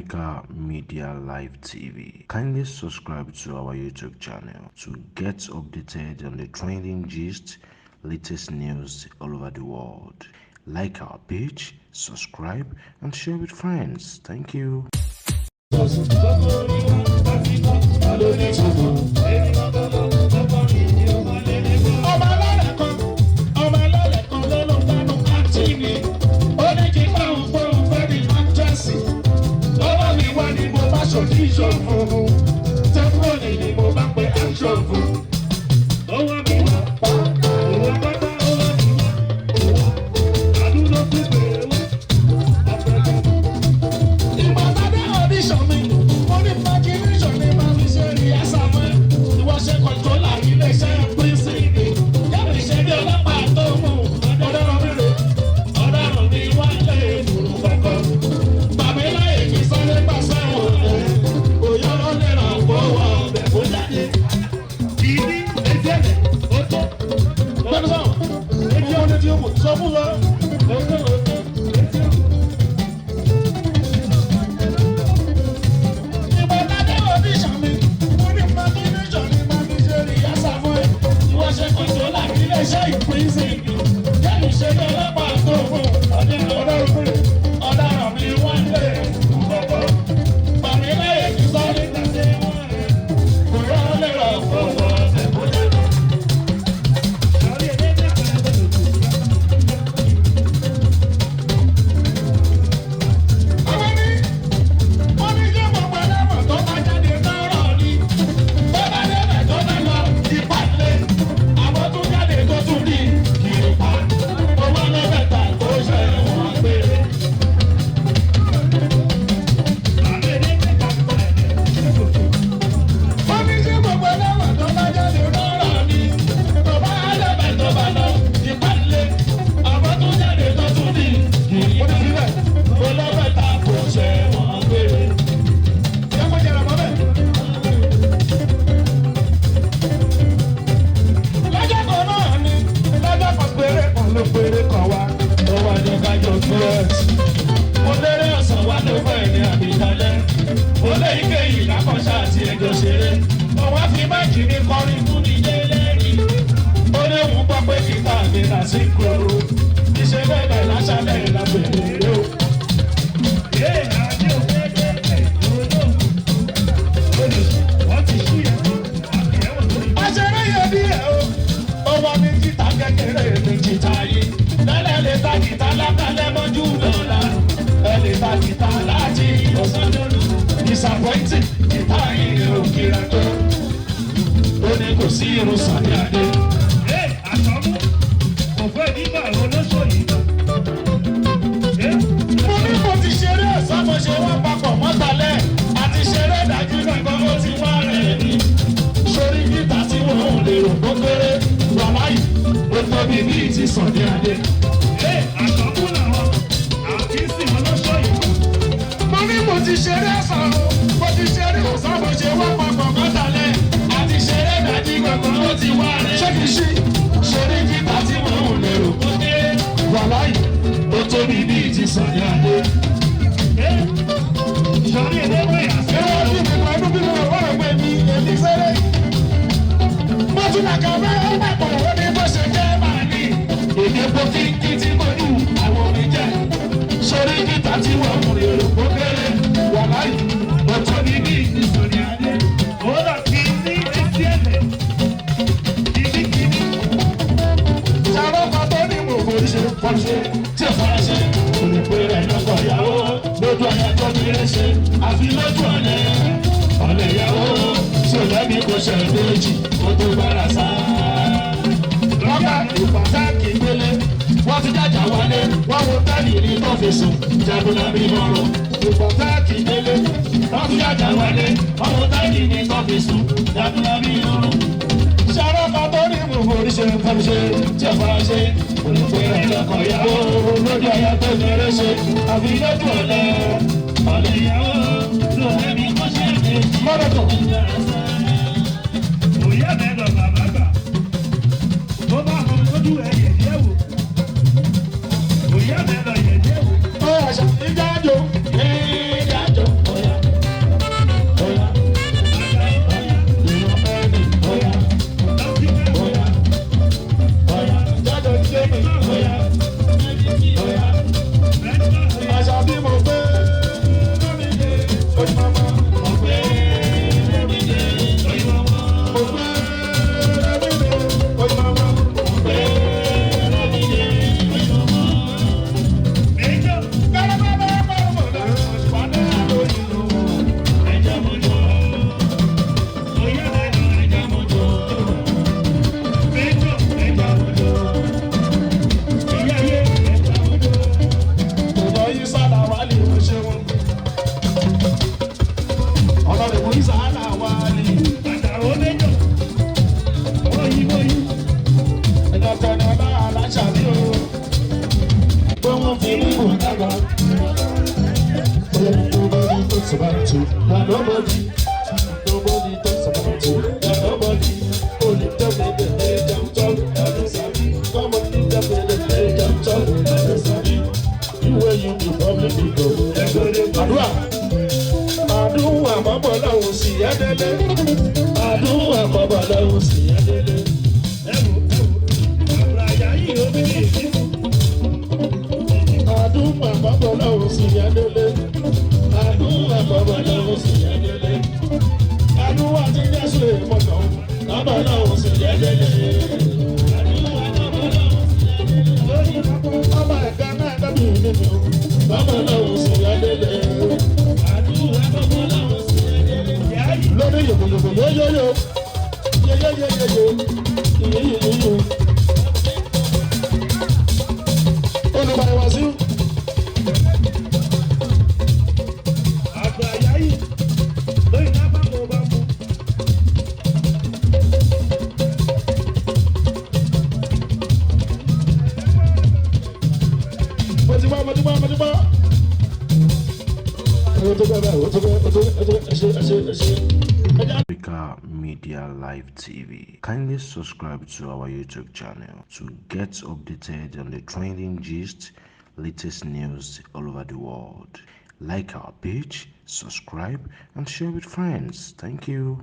Africa Media Live TV. Kindly subscribe to our YouTube channel to get updated on the trending gist, latest news all over the world. Like our page, subscribe, and share with friends. Thank you. Disappointed, talks about you. You're nobody. Nobody talks about you. You're nobody. Only tell me the age I'm talking. I don't sabi. Come on, tell me the age I'm talking. I don't sabi. You where you be public people. Àdúrà àmọ́bọ̀ lọ́hùn sí ẹ̀dẹ́lẹ́. Àdúrà àmọ́bọ̀ lọ́hùn sí ẹ̀dẹ́lẹ́. Àgbà àyà yìí ó bí ìdíkù. Àdúrà àmọ́bọ̀ lọ́hùn sí ẹ̀dẹ́lẹ́. Àdúrà àmọ́bọ̀ lọ́hùn sí ẹ̀dẹ́lẹ́. Àdúrà ti Jésù èèmọ̀tò. Àmọ́ lọ́hùn sí ẹ̀dẹ́lẹ́. Àdúrà àmọ́bọ̀ lọ́hùn sí ẹ̀dẹ́lẹ́. Ọmọ ẹ̀ka náà dábì nínú. Àmọ́ lọ́hùn sí ẹ̀dẹ́lẹ́. Lórí yòkòyòkò yóyóyó yóyóyóyó yóyóyóyó olùbàdàn wá sí. Àgbà àyà yìí lóyún náà bá mọ̀ bá mú. Mo ti bá. Africa Media Live TV. Kindly subscribe to our YouTube channel to get updated on the trending gist, latest news all over the world. Like our page, subscribe, and share with friends. Thank you.